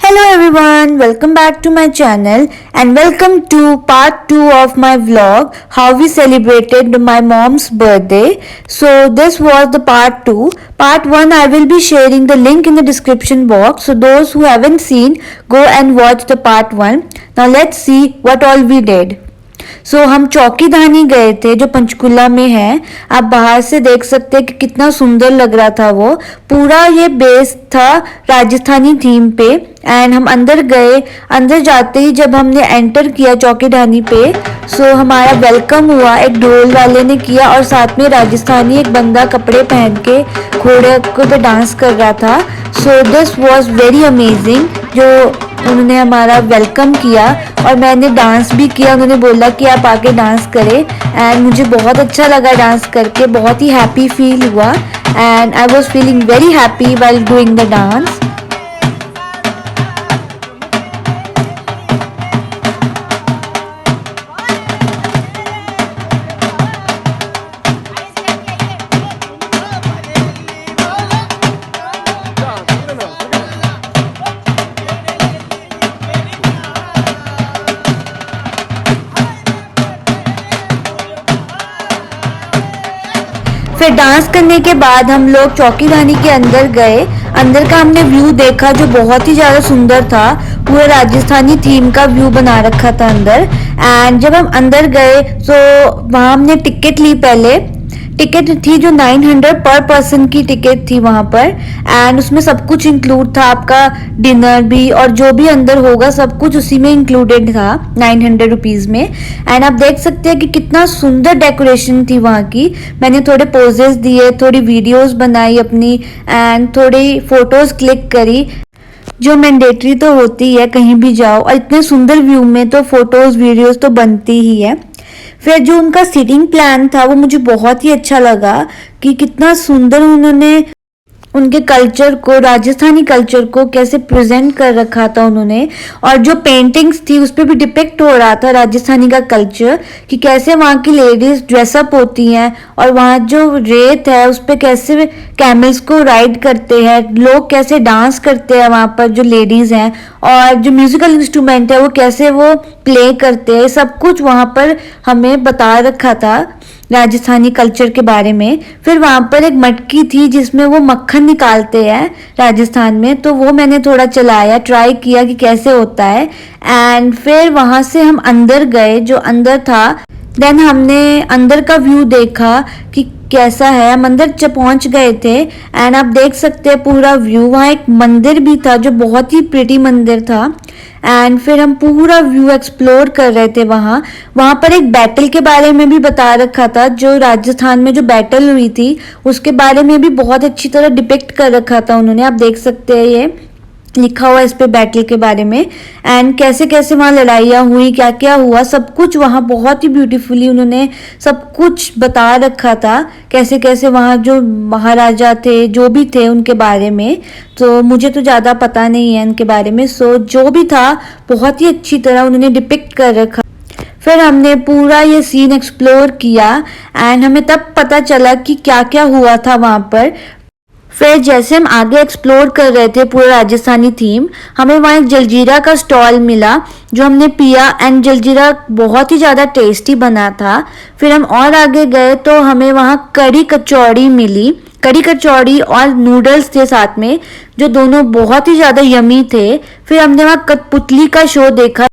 Hello everyone, welcome back to my channel and welcome to part 2 of my vlog how we celebrated my mom's birthday. So this was the part 2. Part 1 I will be sharing the link in the description box. So those who haven't seen, go and watch the part 1. Now let's see what all we did. हम चौकीधानी गए थे जो पंचकुला में है। आप बाहर से देख सकते हैं कि कितना सुंदर लग रहा था। वो पूरा ये बेस था राजस्थानी थीम पे। एंड हम अंदर गए। अंदर जाते ही जब हमने एंटर किया चौकीधानी पे, हमारा वेलकम हुआ, एक ढोल वाले ने किया और साथ में राजस्थानी एक बंदा कपड़े पहन के घोड़े पे डांस कर रहा था। दिस वॉज वेरी अमेजिंग जो उन्होंने हमारा वेलकम किया और मैंने डांस भी किया। उन्होंने बोला कि आप आके डांस करें एंड मुझे बहुत अच्छा लगा डांस करके, बहुत ही हैप्पी फील हुआ and I was feeling very happy while doing the dance. फिर डांस करने के बाद हम लोग चौकीधानी के अंदर गए। अंदर का हमने व्यू देखा जो बहुत ही ज़्यादा सुंदर था। पूरा राजस्थानी थीम का व्यू बना रखा था अंदर। एंड जब हम अंदर गए वहाँ हमने टिकट ली। पहले टिकट थी जो 900 पर पर्सन की टिकट थी वहाँ पर। एंड उसमें सब कुछ इंक्लूड था, आपका डिनर भी और जो भी अंदर होगा सब कुछ उसी में इंक्लूडेड था 900 रुपीज़ में। एंड आप देख सकते हैं कि कितना सुंदर डेकोरेशन थी वहाँ की। मैंने थोड़े पोजेस दिए, थोड़ी वीडियोस बनाई अपनी एंड थोड़ी फोटोज क्लिक करी जो मैंडेटरी तो होती है कहीं भी जाओ, और इतने सुंदर व्यू में तो फोटोज वीडियोस तो बनती ही है। फिर जो उनका सीटिंग प्लान था वो मुझे बहुत ही अच्छा लगा कि कितना सुंदर उन्होंने उनके कल्चर को, राजस्थानी कल्चर को कैसे प्रेजेंट कर रखा था उन्होंने। और जो पेंटिंग्स थी उस पर भी डिपिक्ट हो रहा था राजस्थानी का कल्चर कि कैसे वहाँ की लेडीज ड्रेसअप होती हैं और वहाँ जो रेत है उस पर कैसे कैमल्स को राइड करते हैं, लोग कैसे डांस करते हैं वहाँ पर जो लेडीज हैं, और जो म्यूजिकल इंस्ट्रूमेंट है वो कैसे वो प्ले करते हैं। सब कुछ वहाँ पर हमें बता रखा था राजस्थानी कल्चर के बारे में। फिर वहाँ पर एक मटकी थी जिसमें वो मक्खन निकालते हैं राजस्थान में, तो वो मैंने थोड़ा चलाया, ट्राई किया कि कैसे होता है। एंड फिर वहाँ से हम अंदर गए जो अंदर था। देन हमने अंदर का व्यू देखा कि कैसा है। हम अंदर जब पहुंच गए थे एंड आप देख सकते हैं पूरा व्यू। वहाँ एक मंदिर भी था जो बहुत ही प्रिटी मंदिर था। एंड फिर हम पूरा व्यू एक्सप्लोर कर रहे थे। वहाँ पर एक बैटल के बारे में भी बता रखा था, जो राजस्थान में जो बैटल हुई थी उसके बारे में भी बहुत अच्छी तरह डिपिक्ट कर रखा था उन्होंने। आप देख सकते हैं ये लिखा हुआ इस पे बैटल के बारे में एंड कैसे कैसे वहाँ लड़ाइयाँ हुई, क्या क्या हुआ, सब कुछ वहाँ बहुत ही ब्यूटीफुली उन्होंने सब कुछ बता रखा था। कैसे कैसे वहाँ जो महाराजा थे जो भी थे उनके बारे में। तो मुझे तो ज़्यादा पता नहीं है उनके बारे में। जो भी था बहुत ही अच्छी तरह उन्होंने डिपिक्ट कर रखा। फिर हमने पूरा ये सीन एक्सप्लोर किया एंड हमें तब पता चला कि क्या क्या हुआ था वहाँ पर। फिर जैसे हम आगे एक्सप्लोर कर रहे थे पूरा राजस्थानी थीम, हमें वहाँ एक जलजीरा का स्टॉल मिला जो हमने पिया एंड जलजीरा बहुत ही ज़्यादा टेस्टी बना था। फिर हम और आगे गए तो हमें वहाँ कढ़ी कचौड़ी मिली। कढ़ी कचौड़ी और नूडल्स थे साथ में जो दोनों बहुत ही ज़्यादा यमी थे। फिर हमने वहाँ कठपुतली का शो देखा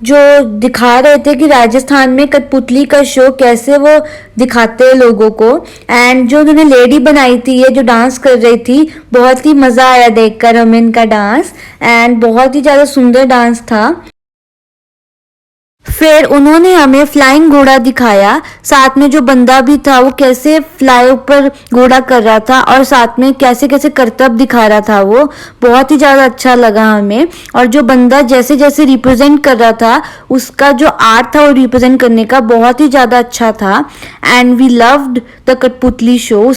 जो दिखा रहे थे कि राजस्थान में कठपुतली का शो कैसे वो दिखाते हैं लोगों को। एंड जो उन्होंने लेडी बनाई थी ये जो डांस कर रही थी, बहुत ही मज़ा आया देखकर हमें इनका डांस एंड बहुत ही ज़्यादा सुंदर डांस था। फिर उन्होंने हमें फ्लाइंग घोड़ा दिखाया, साथ में जो बंदा भी था वो कैसे फ्लाई ऊपर घोड़ा कर रहा था और साथ में कैसे कैसे करतब दिखा रहा था। वो बहुत ही ज़्यादा अच्छा लगा हमें। और जो बंदा जैसे जैसे रिप्रेजेंट कर रहा था उसका जो आर्ट था वो रिप्रेजेंट करने का बहुत ही ज़्यादा अच्छा था। एंड वी लव्ड द कठपुतली शो।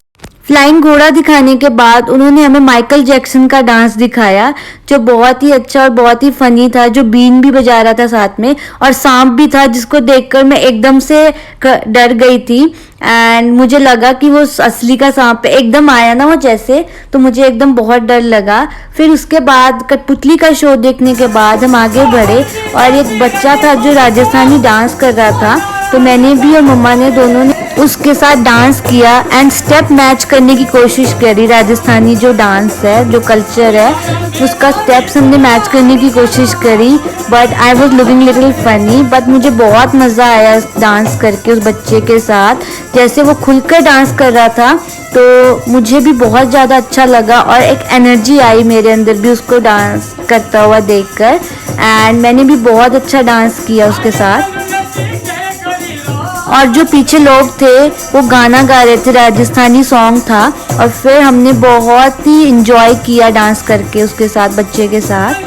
फ्लाइंग घोड़ा दिखाने के बाद उन्होंने हमें माइकल जैक्सन का डांस दिखाया, जो बहुत ही अच्छा और बहुत ही फनी था, जो बीन भी बजा रहा था साथ में, और सांप भी था जिसको देखकर मैं एकदम से डर गई थी। एंड मुझे लगा कि वो असली का सांप एकदम आया ना वो जैसे, तो मुझे एकदम बहुत डर लगा। फिर उसके बाद कठपुतली का शो देखने के बाद हम आगे बढ़े और एक बच्चा था जो राजस्थानी डांस कर रहा था, तो मैंने भी और मम्मा ने दोनों ने उसके साथ डांस किया एंड स्टेप मैच करने की कोशिश करी। राजस्थानी जो डांस है, जो कल्चर है, उसका स्टेप्स हमने मैच करने की कोशिश करी, but I was looking little funny. But मुझे बहुत मज़ा आया डांस करके उस बच्चे के साथ, जैसे वो खुलकर डांस कर रहा था, तो मुझे भी बहुत ज़्यादा अच्छा लगा और एक एनर्जी आई मेरे अंदर भी उसको डांस करता हुआ देखकर। एंड मैंने भी बहुत अच्छा डांस किया उसके साथ। और जो पीछे लोग थे वो गाना गा रहे थे, राजस्थानी सॉन्ग था, और फिर हमने बहुत ही इंजॉय किया डांस करके उसके साथ, बच्चे के साथ।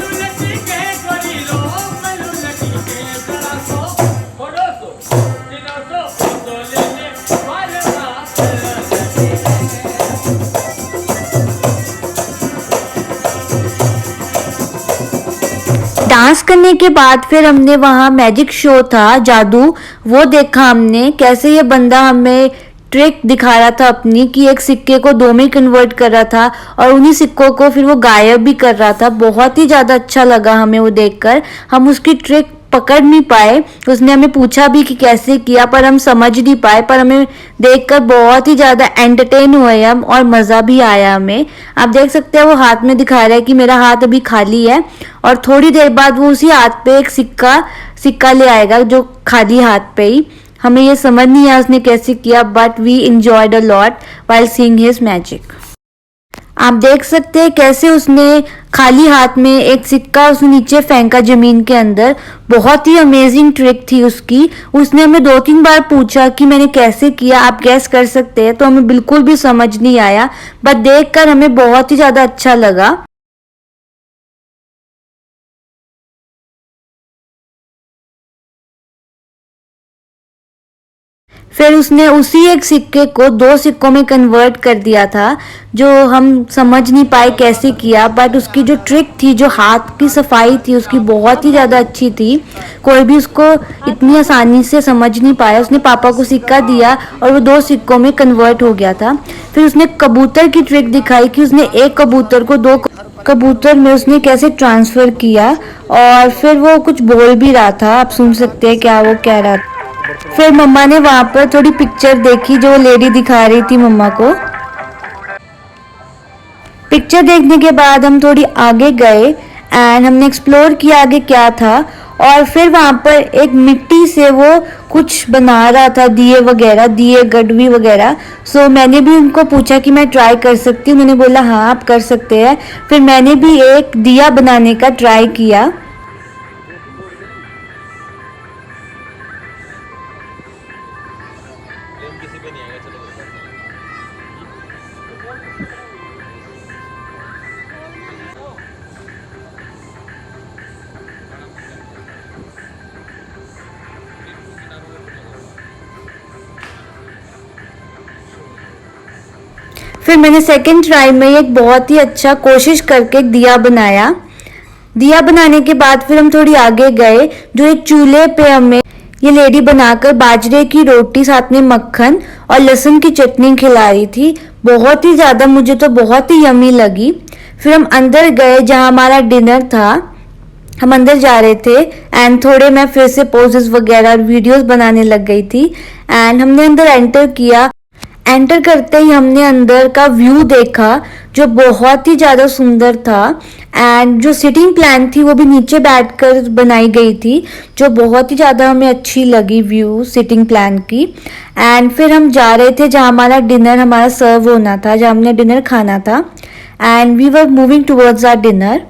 डांस करने के बाद फिर हमने वहाँ मैजिक शो था, जादू, वो देखा हमने, कैसे ये बंदा हमें ट्रिक दिखा रहा था अपनी, कि एक सिक्के को दो में कन्वर्ट कर रहा था और उन्हीं सिक्कों को फिर वो गायब भी कर रहा था। बहुत ही ज़्यादा अच्छा लगा हमें वो देखकर। हम उसकी ट्रिक पकड़ नहीं पाए, उसने हमें पूछा भी कि कैसे किया, पर हम समझ नहीं पाए, पर हमें देखकर बहुत ही ज़्यादा एंटरटेन हुए हम और मज़ा भी आया हमें। आप देख सकते हैं वो हाथ में दिखा रहा है कि मेरा हाथ अभी खाली है, और थोड़ी देर बाद वो उसी हाथ पे एक सिक्का ले आएगा जो खाली हाथ पे ही। हमें ये समझ नहीं आया उसने कैसे किया, but we enjoyed a lot while seeing his magic. आप देख सकते हैं कैसे उसने खाली हाथ में एक सिक्का उसने नीचे फेंका जमीन के अंदर। बहुत ही अमेजिंग ट्रिक थी उसकी। उसने हमें 2-3 बार पूछा कि मैंने कैसे किया, आप गैस कर सकते हैं, तो हमें बिल्कुल भी समझ नहीं आया, बट देखकर हमें बहुत ही ज़्यादा अच्छा लगा। फिर उसने उसी एक सिक्के को 2 सिक्कों में कन्वर्ट कर दिया था, जो हम समझ नहीं पाए कैसे किया, बट उसकी जो ट्रिक थी, जो हाथ की सफाई थी उसकी, बहुत ही ज़्यादा अच्छी थी। कोई भी उसको इतनी आसानी से समझ नहीं पाया। उसने पापा को सिक्का दिया और वो 2 सिक्कों में कन्वर्ट हो गया था। फिर उसने कबूतर की ट्रिक दिखाई कि उसने एक कबूतर को 2 कबूतर में उसने कैसे ट्रांसफ़र किया, और फिर वो कुछ बोल भी रहा था, आप सुन सकते हैं क्या वो कह रहा था। फिर मम्मा ने वहाँ पर थोड़ी पिक्चर देखी जो लेडी दिखा रही थी मम्मा को। पिक्चर देखने के बाद हम थोड़ी आगे गए एंड हमने एक्सप्लोर किया आगे क्या था, और फिर वहाँ पर एक मिट्टी से वो कुछ बना रहा था, दिए वगैरह, दिए गडवी वगैरह। सो मैंने भी उनको पूछा कि मैं ट्राई कर सकती हूँ, उन्होंने बोला हाँ आप कर सकते हैं। फिर मैंने भी एक दिया बनाने का ट्राई किया। फिर मैंने सेकंड ट्राई में एक बहुत ही अच्छा कोशिश करके एक दिया बनाया। दिया बनाने के बाद फिर हम थोड़ी आगे गए, जो एक चूल्हे पे हमें ये लेडी बनाकर बाजरे की रोटी साथ में मक्खन और लहसुन की चटनी खिला रही थी। बहुत ही ज़्यादा, मुझे तो बहुत ही यमी लगी। फिर हम अंदर गए जहाँ हमारा डिनर था। हम अंदर जा रहे थे एंड थोड़े मैं फिर से पोजेस वगैरह और वीडियोस बनाने लग गई थी। एंड हमने अंदर एंटर किया। एंटर करते ही हमने अंदर का व्यू देखा, जो बहुत ही ज़्यादा सुंदर था। एंड जो सिटिंग प्लान थी वो भी नीचे बैठकर बनाई गई थी, जो बहुत ही ज़्यादा हमें अच्छी लगी व्यू सिटिंग प्लान की। एंड फिर हम जा रहे थे जहाँ हमारा डिनर हमारा सर्व होना था, जहाँ हमने डिनर खाना था। And we were moving towards our dinner,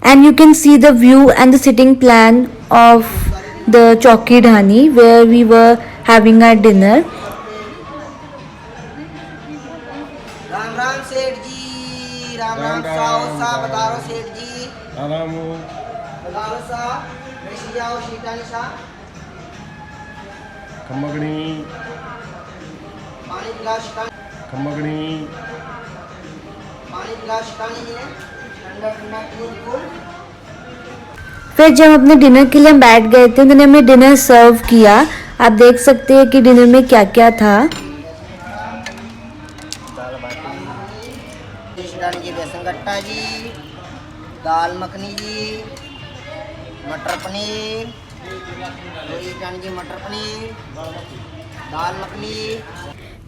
and you can see the view and the sitting plan of the Chowki Dhani where we were having our dinner. Ram Ram सेठ जी, राम राम साहब साहब बतारो सेठ जी, राम बतारो साहब, कैसी जाओ शीतानी साहब, खम्मगणी पानी पिलाओ शीतानी, खम्मगणी पानी गिलास शिकानी जी ने ठंडा ठंडा कूल। फिर जब अपने डिनर के लिए हम बैठ गए थे उन्होंने हमें डिनर सर्व किया। आप देख सकते हैं कि डिनर में क्या क्या था। दाल बाटी शिकानी जी, बेसन गट्टा जी, दाल मखनी जी, मटर पनीर, शिकानी जी मटर पनीर, दाल मखनी।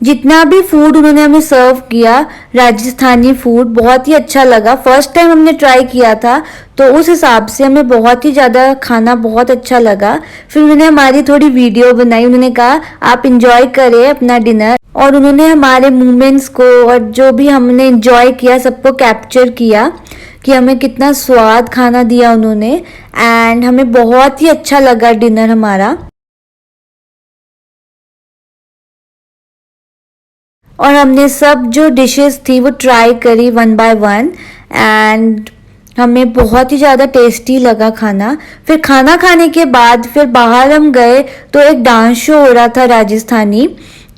जितना भी फूड उन्होंने हमें सर्व किया राजस्थानी फूड बहुत ही अच्छा लगा। फर्स्ट टाइम हमने ट्राई किया था तो उस हिसाब से हमें बहुत ही ज़्यादा खाना बहुत अच्छा लगा। फिर उन्होंने हमारी थोड़ी वीडियो बनाई। उन्होंने कहा आप इंजॉय करें अपना डिनर, और उन्होंने हमारे मूवमेंट्स को और जो भी हमने इंजॉय किया सबको कैप्चर किया कि हमें कितना स्वाद खाना दिया उन्होंने। एंड हमें बहुत ही अच्छा लगा डिनर हमारा। और हमने सब जो डिशेस थी वो ट्राई करी वन बाय वन एंड हमें बहुत ही ज़्यादा टेस्टी लगा खाना। फिर खाना खाने के बाद फिर बाहर हम गए तो एक डांस शो हो रहा था राजस्थानी,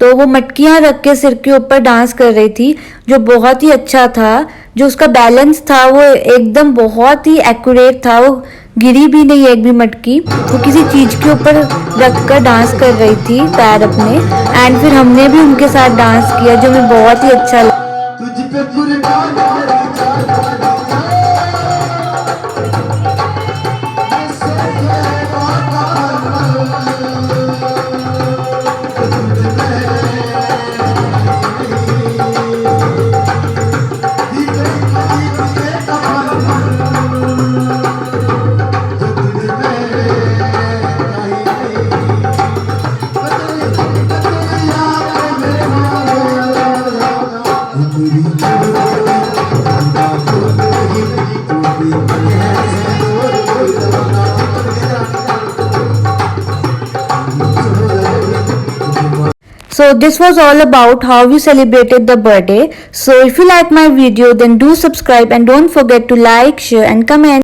तो वो मटकियाँ रख के सिर के ऊपर डांस कर रही थी जो बहुत ही अच्छा था। जो उसका बैलेंस था वो एकदम बहुत ही एक्यूरेट था, वो गिरी भी नहीं एक भी मटकी। वो किसी चीज़ के ऊपर रख कर डांस कर रही थी पैर अपने। एंड फिर हमने भी उनके साथ डांस किया जो हमें बहुत ही अच्छा लगा। So this was all about how we celebrated the birthday. So if you like my video then do subscribe and don't forget to like, share and comment.